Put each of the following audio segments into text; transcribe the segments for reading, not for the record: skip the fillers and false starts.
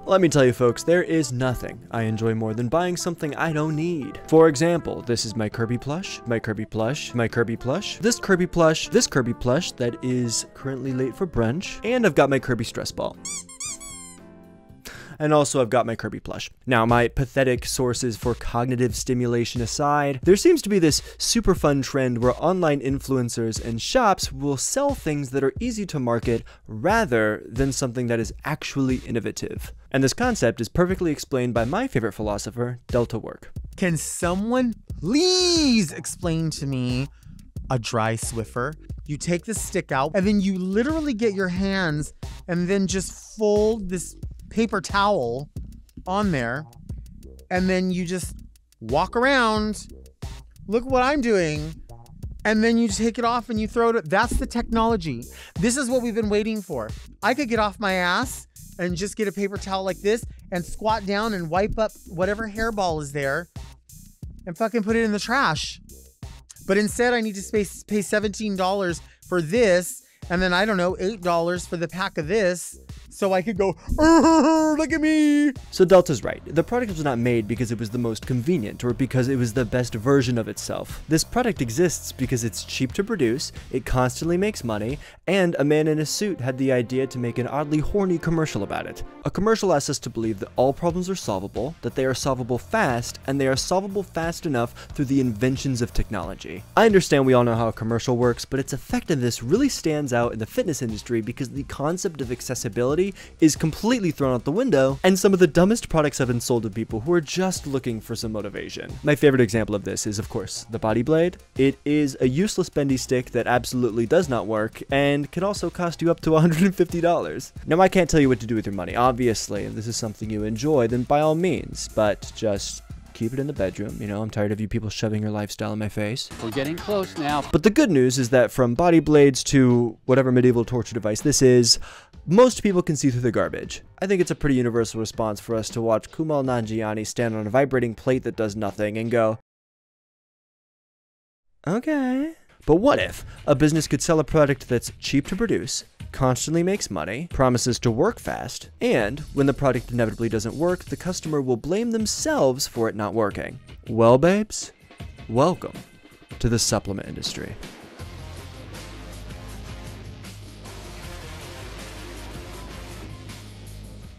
Let me tell you folks, there is nothing I enjoy more than buying something I don't need. For example, this is my Kirby plush, my Kirby plush, my Kirby plush, this Kirby plush, this Kirby plush that is currently late for brunch, and I've got my Kirby stress ball. And also I've got my Kirby plush. Now, my pathetic sources for cognitive stimulation aside, there seems to be this super fun trend where online influencers and shops will sell things that are easy to market rather than something that is actually innovative. And this concept is perfectly explained by my favorite philosopher, Delta Work. Can someone please explain to me a dry Swiffer? You take the stick out and then you literally get your hands and then just fold this paper towel on there, and then you just walk around. Look what I'm doing. And then you take it off and you throw it. That's the technology. This is what we've been waiting for. I could get off my ass and just get a paper towel like this and squat down and wipe up whatever hairball is there and fucking put it in the trash. But instead I need to pay $17 for this, and then I don't know, $8 for the pack of this. So I could go, look at me. So Delta's right. The product was not made because it was the most convenient or because it was the best version of itself. This product exists because it's cheap to produce, it constantly makes money, and a man in a suit had the idea to make an oddly horny commercial about it. A commercial asks us to believe that all problems are solvable, that they are solvable fast, and they are solvable fast enough through the inventions of technology. I understand we all know how a commercial works, but its effectiveness really stands out in the fitness industry because the concept of accessibility is completely thrown out the window, and some of the dumbest products have been sold to people who are just looking for some motivation. My favorite example of this is, of course, the Body Blade. It is a useless bendy stick that absolutely does not work and can also cost you up to $150. Now, I can't tell you what to do with your money. Obviously, if this is something you enjoy, then by all means, but just keep it in the bedroom. You know, I'm tired of you people shoving your lifestyle in my face. We're getting close now. But the good news is that from body blades to whatever medieval torture device this is, most people can see through the garbage. I think it's a pretty universal response for us to watch Kumail Nanjiani stand on a vibrating plate that does nothing and go, okay. But what if a business could sell a product that's cheap to produce, constantly makes money, promises to work fast, and when the product inevitably doesn't work, the customer will blame themselves for it not working? Well, babes, welcome to the supplement industry.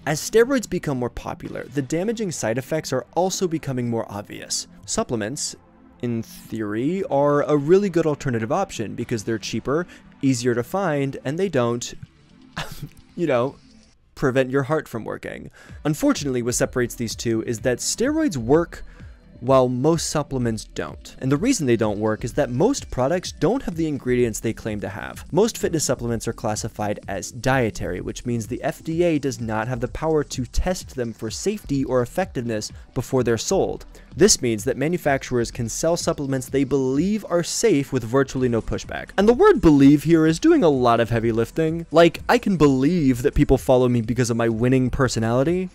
As steroids become more popular, the damaging side effects are also becoming more obvious. Supplements, in theory, are a really good alternative option because they're cheaper, easier to find, and they don't, you know, prevent your heart from working. Unfortunately, what separates these two is that steroids work while most supplements don't. And the reason they don't work is that most products don't have the ingredients they claim to have. Most fitness supplements are classified as dietary, which means the FDA does not have the power to test them for safety or effectiveness before they're sold. This means that manufacturers can sell supplements they believe are safe with virtually no pushback. And the word believe here is doing a lot of heavy lifting. Like, I can believe that people follow me because of my winning personality,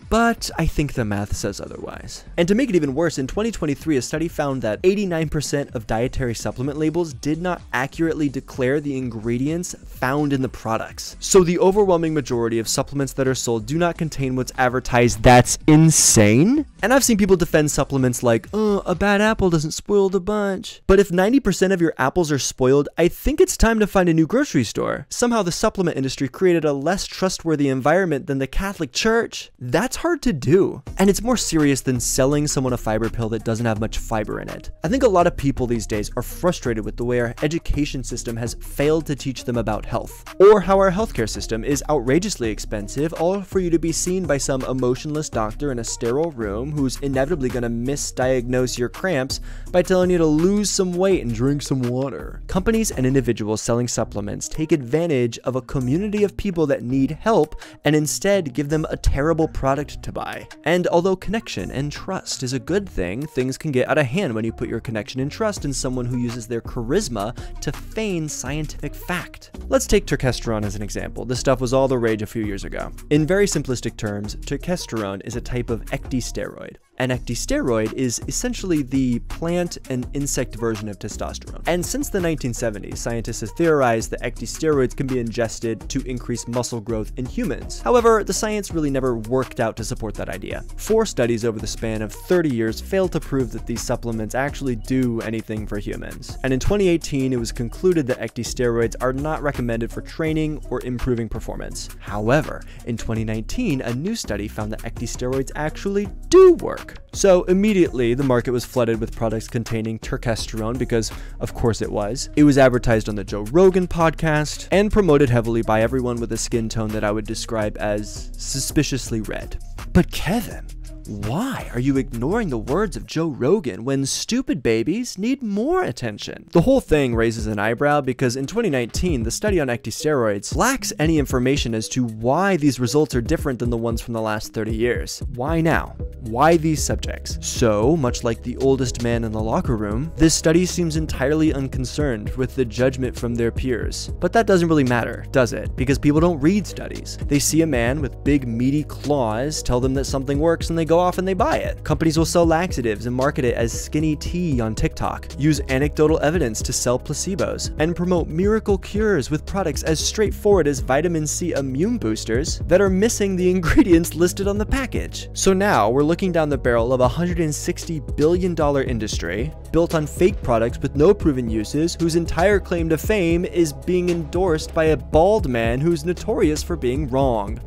but I think the math says otherwise. And to make it even worse, in 2023, a study found that 89% of dietary supplement labels did not accurately declare the ingredients found in the products. So the overwhelming majority of supplements that are sold do not contain what's advertised. That's insane. And I've seen people defend supplements like, oh, a bad apple doesn't spoil the bunch. But if 90% of your apples are spoiled, I think it's time to find a new grocery store. Somehow the supplement industry created a less trustworthy environment than the Catholic Church. That's hard to do. And it's more serious than selling someone a fiber pill that doesn't have much fiber in it. I think a lot of people these days are frustrated with the way our education system has failed to teach them about health, or how our healthcare system is outrageously expensive, all for you to be seen by some emotionless doctor in a sterile room who's inevitably going to misdiagnose your cramps by telling you to lose some weight and drink some water. Companies and individuals selling supplements take advantage of a community of people that need help and instead give them a terrible product to buy. And although connection and trust is a good thing, things can get out of hand when you put your connection and trust in someone who uses their charisma to feign scientific fact. Let's take turkesterone as an example. This stuff was all the rage a few years ago. In very simplistic terms, turkesterone is a type of ecdysteroid. An ecdysteroid is essentially the plant and insect version of testosterone. And since the 1970s, scientists have theorized that ecdysteroids can be ingested to increase muscle growth in humans. However, the science really never worked out to support that idea. 4 studies over the span of 30 years failed to prove that these supplements actually do anything for humans. And in 2018, it was concluded that ecdysteroids are not recommended for training or improving performance. However, in 2019, a new study found that ecdysteroids actually do work. So immediately, the market was flooded with products containing testosterone because, of course it was. It was advertised on the Joe Rogan podcast and promoted heavily by everyone with a skin tone that I would describe as suspiciously red. But Kevin, why are you ignoring the words of Joe Rogan when stupid babies need more attention? The whole thing raises an eyebrow because in 2019, the study on ecdysteroids lacks any information as to why these results are different than the ones from the last 30 years. Why now? Why these subjects? So, much like the oldest man in the locker room, this study seems entirely unconcerned with the judgment from their peers. But that doesn't really matter, does it? Because people don't read studies. They see a man with big meaty claws, tell them that something works, and they go off and they buy it. Companies will sell laxatives and market it as skinny tea on TikTok, use anecdotal evidence to sell placebos, and promote miracle cures with products as straightforward as vitamin C immune boosters that are missing the ingredients listed on the package. So now we're looking down the barrel of a $160 billion industry built on fake products with no proven uses, whose entire claim to fame is being endorsed by a bald man who's notorious for being wrong.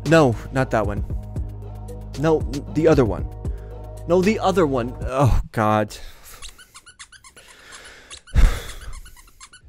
No, not that one. No, the other one. No, the other one. Oh, God.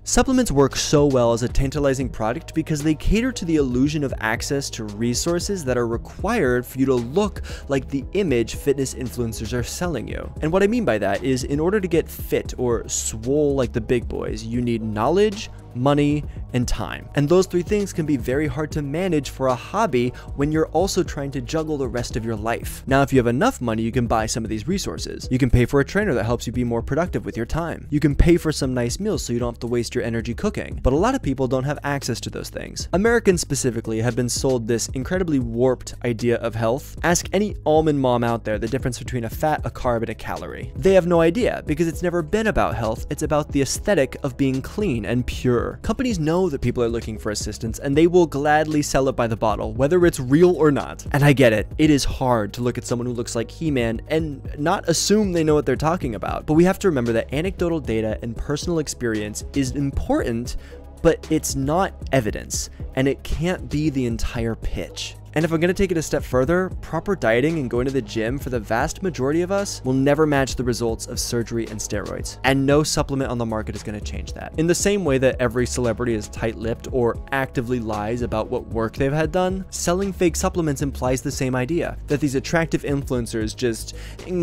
Supplements work so well as a tantalizing product because they cater to the illusion of access to resources that are required for you to look like the image fitness influencers are selling you. And what I mean by that is, in order to get fit or swole like the big boys, you need knowledge, money, and time. And those 3 things can be very hard to manage for a hobby when you're also trying to juggle the rest of your life. Now, if you have enough money, you can buy some of these resources. You can pay for a trainer that helps you be more productive with your time. You can pay for some nice meals so you don't have to waste your energy cooking. But a lot of people don't have access to those things. Americans specifically have been sold this incredibly warped idea of health. Ask any almond mom out there the difference between a fat, a carb, and a calorie. They have no idea because it's never been about health. It's about the aesthetic of being clean and pure. Companies know that people are looking for assistance and they will gladly sell it by the bottle, whether it's real or not. And I get it. It is hard to look at someone who looks like He-Man and not assume they know what they're talking about. But we have to remember that anecdotal data and personal experience is important, but it's not evidence, and it can't be the entire pitch. And if I'm going to take it a step further, proper dieting and going to the gym for the vast majority of us will never match the results of surgery and steroids. And no supplement on the market is going to change that. In the same way that every celebrity is tight-lipped or actively lies about what work they've had done, selling fake supplements implies the same idea, that these attractive influencers just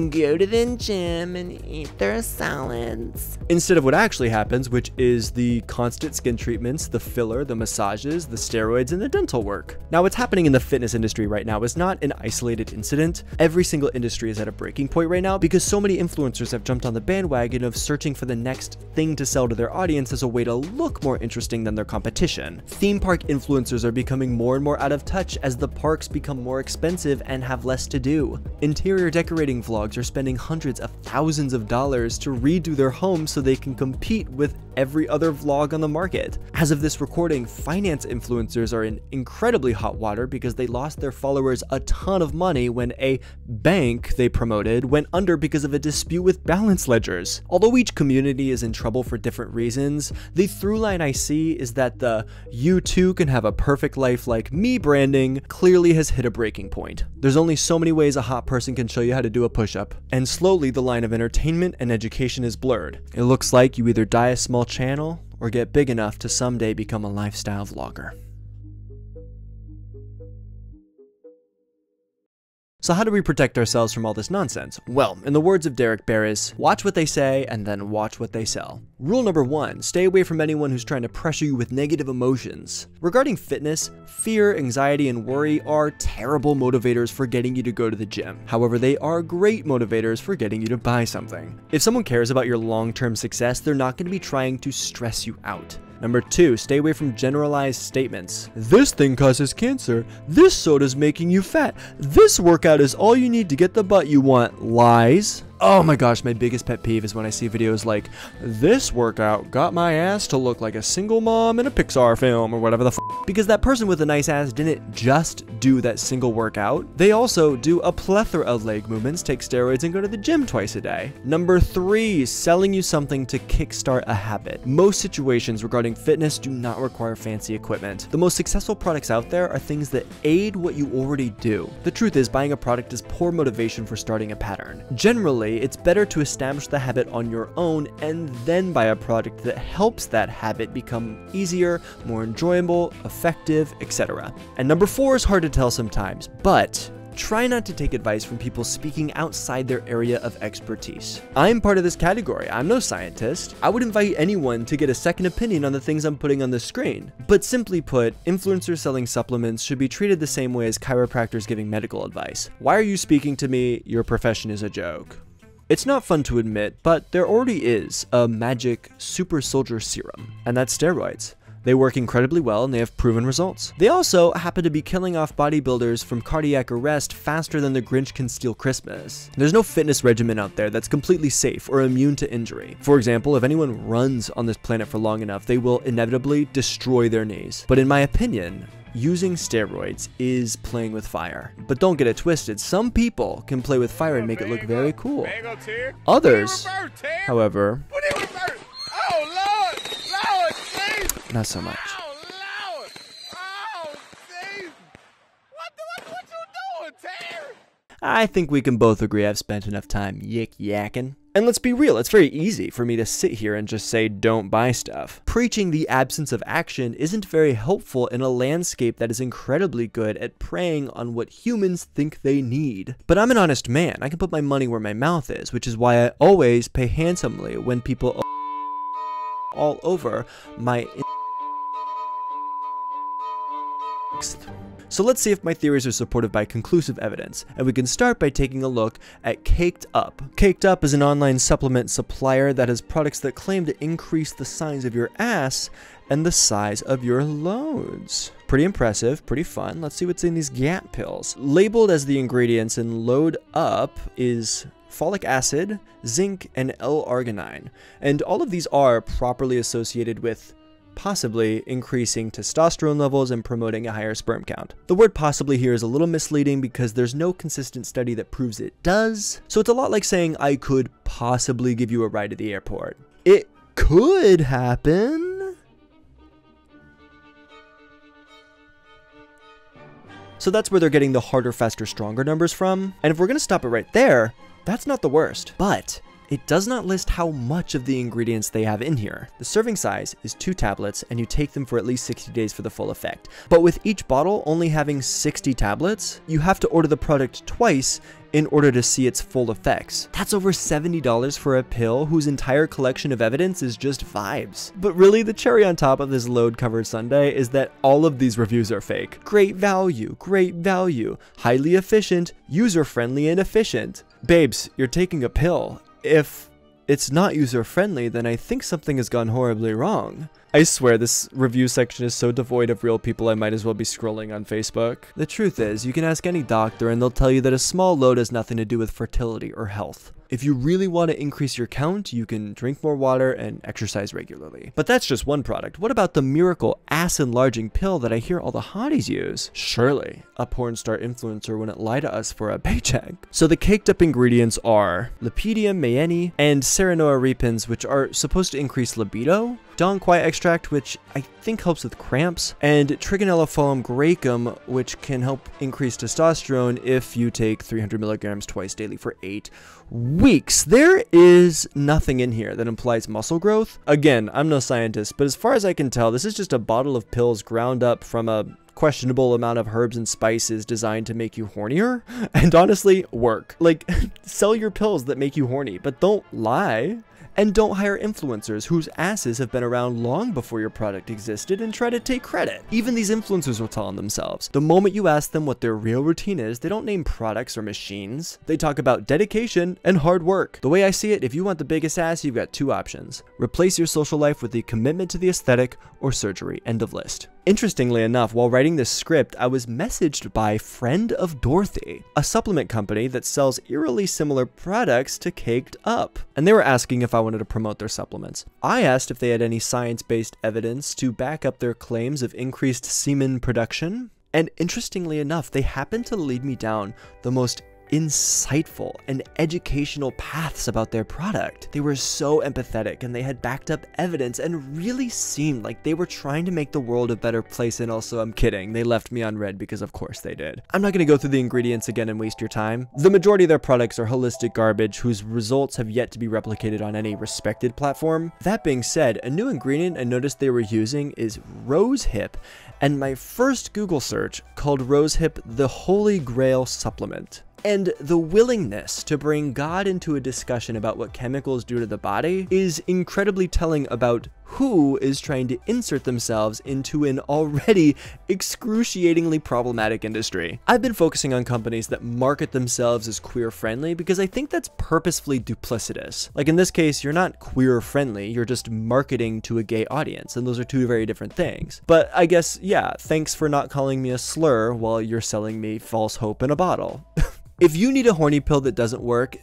go to the gym and eat their salads. Instead of what actually happens, which is the constant skin treatments, the filler, the massages, the steroids, and the dental work. Now, what's happening in the fitness industry right now is not an isolated incident. Every single industry is at a breaking point right now because so many influencers have jumped on the bandwagon of searching for the next thing to sell to their audience as a way to look more interesting than their competition. Theme park influencers are becoming more and more out of touch as the parks become more expensive and have less to do. Interior decorating vlogs are spending hundreds of thousands of dollars to redo their homes so they can compete with every other vlog on the market. As of this recording, finance influencers are in incredibly hot water because they lost their followers a ton of money when a bank they promoted went under because of a dispute with balance ledgers. Although each community is in trouble for different reasons, the through line I see is that the "you too can have a perfect life like me" branding clearly has hit a breaking point. There's only so many ways a hot person can show you how to do a push-up, and slowly the line of entertainment and education is blurred. It looks like you either die a small channel or get big enough to someday become a lifestyle vlogger. So how do we protect ourselves from all this nonsense? Well, in the words of Derek Barris, watch what they say and then watch what they sell. Rule number 1, stay away from anyone who's trying to pressure you with negative emotions. Regarding fitness, fear, anxiety, and worry are terrible motivators for getting you to go to the gym. However, they are great motivators for getting you to buy something. If someone cares about your long-term success, they're not going to be trying to stress you out. Number 2, stay away from generalized statements. This thing causes cancer. This soda's making you fat. This workout is all you need to get the butt you want. Lies. Oh my gosh, my biggest pet peeve is when I see videos like, this workout got my ass to look like a single mom in a Pixar film or whatever the f. Because that person with a nice ass didn't just do that single workout. They also do a plethora of leg movements, take steroids, and go to the gym twice a day. Number 3, selling you something to kickstart a habit. Most situations regarding fitness do not require fancy equipment. The most successful products out there are things that aid what you already do. The truth is, buying a product is poor motivation for starting a pattern. Generally, it's better to establish the habit on your own and then buy a product that helps that habit become easier, more enjoyable, effective, etc. And number 4 is hard to tell sometimes, but try not to take advice from people speaking outside their area of expertise. I'm part of this category. I'm no scientist. I would invite anyone to get a second opinion on the things I'm putting on the screen. But simply put, influencers selling supplements should be treated the same way as chiropractors giving medical advice. Why are you speaking to me? Your profession is a joke. It's not fun to admit, but there already is a magic super soldier serum, and that's steroids. They work incredibly well and they have proven results. They also happen to be killing off bodybuilders from cardiac arrest faster than the Grinch can steal Christmas. There's no fitness regimen out there that's completely safe or immune to injury. For example, if anyone runs on this planet for long enough, they will inevitably destroy their knees. But in my opinion, using steroids is playing with fire. But don't get it twisted, some people can play with fire and make it look very cool. Others, however, not so much. I think we can both agree I've spent enough time yik-yakking. And let's be real, it's very easy for me to sit here and just say don't buy stuff. Preaching the absence of action isn't very helpful in a landscape that is incredibly good at preying on what humans think they need. But I'm an honest man, I can put my money where my mouth is, which is why I always pay handsomely when people all over my So let's see if my theories are supported by conclusive evidence, and we can start by taking a look at Caked Up. Caked Up is an online supplement supplier that has products that claim to increase the size of your ass and the size of your loads. Pretty impressive, pretty fun. Let's see what's in these Gap pills. Labeled as the ingredients in Load Up is folic acid, zinc, and L-arginine, and all of these are properly associated with possibly increasing testosterone levels and promoting a higher sperm count. The word possibly here is a little misleading because there's no consistent study that proves it does, so it's a lot like saying I could possibly give you a ride to the airport. It could happen. So that's where they're getting the harder, faster, stronger numbers from, and if we're gonna stop it right there, that's not the worst. But it does not list how much of the ingredients they have in here. The serving size is 2 tablets and you take them for at least 60 days for the full effect. But with each bottle only having 60 tablets, you have to order the product twice in order to see its full effects. That's over $70 for a pill whose entire collection of evidence is just vibes. But really, the cherry on top of this load-covered sundae is that all of these reviews are fake. Great value, highly efficient, user-friendly, and efficient. Babes, you're taking a pill. If it's not user-friendly, then I think something has gone horribly wrong. I swear this review section is so devoid of real people I might as well be scrolling on Facebook. The truth is, you can ask any doctor and they'll tell you that a small load has nothing to do with fertility or health. If you really want to increase your count, you can drink more water and exercise regularly. But that's just one product. What about the miracle ass-enlarging pill that I hear all the hotties use? Surely a porn star influencer wouldn't lie to us for a paycheck. So the caked up ingredients are Lepidium mayeni and Serenoa repens, which are supposed to increase libido, Dong Quai extract, which I think helps with cramps, and Trigonelliform graecum, which can help increase testosterone if you take 300 milligrams twice daily for 8 weeks. There is nothing in here that implies muscle growth. Again, I'm no scientist, but as far as I can tell, this is just a bottle of pills ground up from a questionable amount of herbs and spices designed to make you hornier, and honestly, work. Like, sell your pills that make you horny, but don't lie. And don't hire influencers whose asses have been around long before your product existed and try to take credit. Even these influencers will tell on themselves. The moment you ask them what their real routine is, they don't name products or machines. They talk about dedication and hard work. The way I see it, if you want the biggest ass, you've got two options. Replace your social life with the commitment to the aesthetic or surgery. End of list. Interestingly enough, while writing this script, I was messaged by Friend of Dorothy, a supplement company that sells eerily similar products to Caked Up. And they were asking if I wanted to promote their supplements. I asked if they had any science-based evidence to back up their claims of increased semen production. And interestingly enough, they happened to lead me down the most insightful and educational paths about their product. They were so empathetic and they had backed up evidence and really seemed like they were trying to make the world a better place. And also, I'm kidding, they left me on red because of course they did. I'm not going to go through the ingredients again and waste your time. The majority of their products are holistic garbage whose results have yet to be replicated on any respected platform. That being said, a new ingredient I noticed they were using is rosehip, and my first Google search called rosehip the Holy Grail supplement. And the willingness to bring God into a discussion about what chemicals do to the body is incredibly telling about who is trying to insert themselves into an already excruciatingly problematic industry. I've been focusing on companies that market themselves as queer friendly because I think that's purposefully duplicitous. Like in this case, you're not queer friendly, you're just marketing to a gay audience, and those are two very different things. But I guess, yeah, thanks for not calling me a slur while you're selling me false hope in a bottle. If you need a horny pill that doesn't work,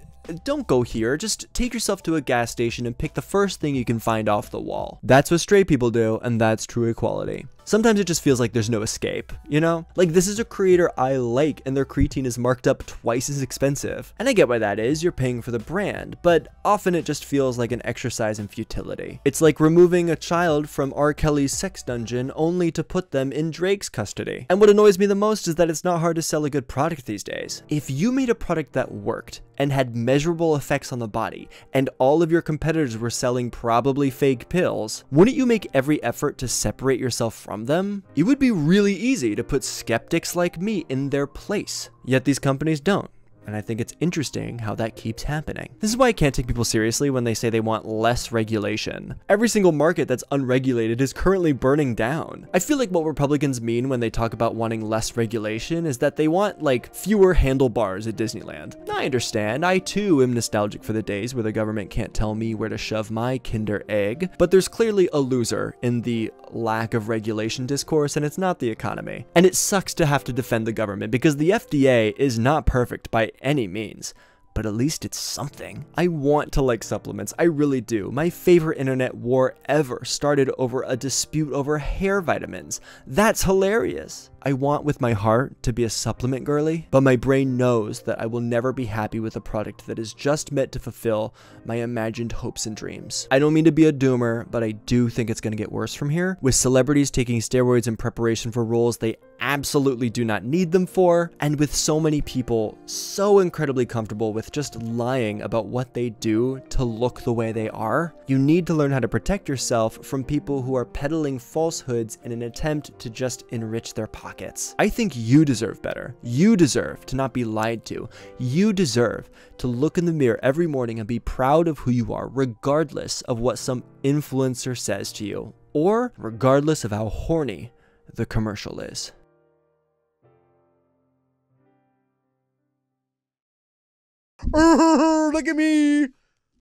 don't go here. Just take yourself to a gas station and pick the first thing you can find off the wall. That's what straight people do, and that's true equality. Sometimes it just feels like there's no escape, you know? Like, this is a creator I like, and their creatine is marked up twice as expensive. And I get why that is, you're paying for the brand, but often it just feels like an exercise in futility. It's like removing a child from R. Kelly's sex dungeon only to put them in Drake's custody. And what annoys me the most is that it's not hard to sell a good product these days. If you made a product that worked, and had measurable effects on the body, and all of your competitors were selling probably fake pills, wouldn't you make every effort to separate yourself from them? It would be really easy to put skeptics like me in their place, yet these companies don't. And I think it's interesting how that keeps happening. This is why I can't take people seriously when they say they want less regulation. Every single market that's unregulated is currently burning down. I feel like what Republicans mean when they talk about wanting less regulation is that they want, like, fewer handlebars at Disneyland. I understand, I too am nostalgic for the days where the government can't tell me where to shove my Kinder Egg, but there's clearly a loser in the lack of regulation discourse, and it's not the economy. And it sucks to have to defend the government because the FDA is not perfect by any means, but at least it's something. I want to like supplements, I really do. My favorite internet war ever started over a dispute over hair vitamins. That's hilarious. I want with my heart to be a supplement girly, but my brain knows that I will never be happy with a product that is just meant to fulfill my imagined hopes and dreams. I don't mean to be a doomer, but I do think it's going to get worse from here, with celebrities taking steroids in preparation for roles they absolutely do not need them for, and with so many people so incredibly comfortable with just lying about what they do to look the way they are. You need to learn how to protect yourself from people who are peddling falsehoods in an attempt to just enrich their pockets. I think you deserve better. You deserve to not be lied to. You deserve to look in the mirror every morning and be proud of who you are, regardless of what some influencer says to you, or regardless of how horny the commercial is. Look at me!